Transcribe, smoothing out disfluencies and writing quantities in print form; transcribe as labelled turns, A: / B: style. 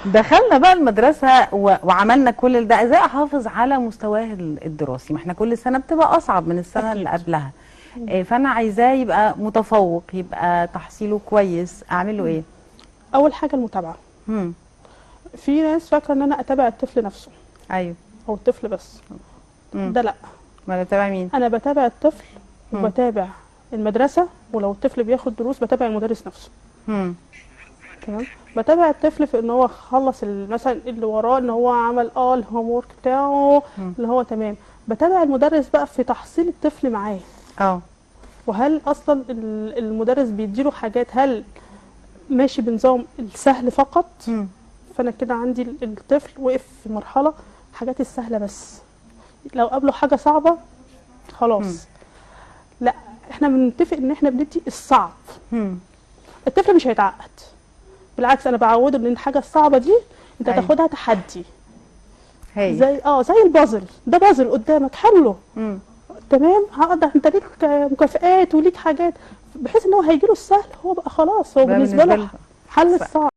A: دخلنا بقى المدرسة وعملنا كل ده، ازاي احافظ على مستواه الدراسي؟ ما احنا كل سنة بتبقى اصعب من السنة اللي قبلها. فانا عايزاه يبقى متفوق، يبقى تحصيله كويس، اعمله ايه؟
B: اول حاجه المتابعه.
A: مم.
B: في ناس فاكره ان انا اتابع الطفل نفسه
A: ايوه.
B: او الطفل بس. ده لا،
A: ما بتابع مين؟
B: انا بتابع الطفل
A: مم.
B: وبتابع المدرسه، ولو الطفل بياخد دروس بتابع المدرس نفسه.
A: مم.
B: تمام. بتابع الطفل في ان هو خلص مثلا اللي وراه، ان هو عمل الهوم ورك بتاعه اللي هو تمام. بتابع المدرس بقى في تحصيل الطفل معاه،
A: اه.
B: وهل اصلا المدرس بيديله حاجات، هل ماشي بنظام السهل فقط.
A: مم.
B: فانا كده عندي الطفل وقف في مرحله الحاجات السهله بس، لو قابله حاجه صعبه خلاص لا، احنا بنتفق ان احنا بندي الصعب.
A: مم.
B: الطفل مش هيتعقد، بالعكس انا بعوده ان الحاجه الصعبه دي انت
A: أيوة.
B: تاخدها تحدي.
A: هي
B: زي البازل، ده بازل قدامك حله.
A: مم.
B: تمام، هقدر انت ليك مكافآت وليك حاجات، بحيث ان هو هيجيله السهل، هو بقى خلاص هو
A: بقى
B: بالنسبه له
A: له
B: حل الصعب.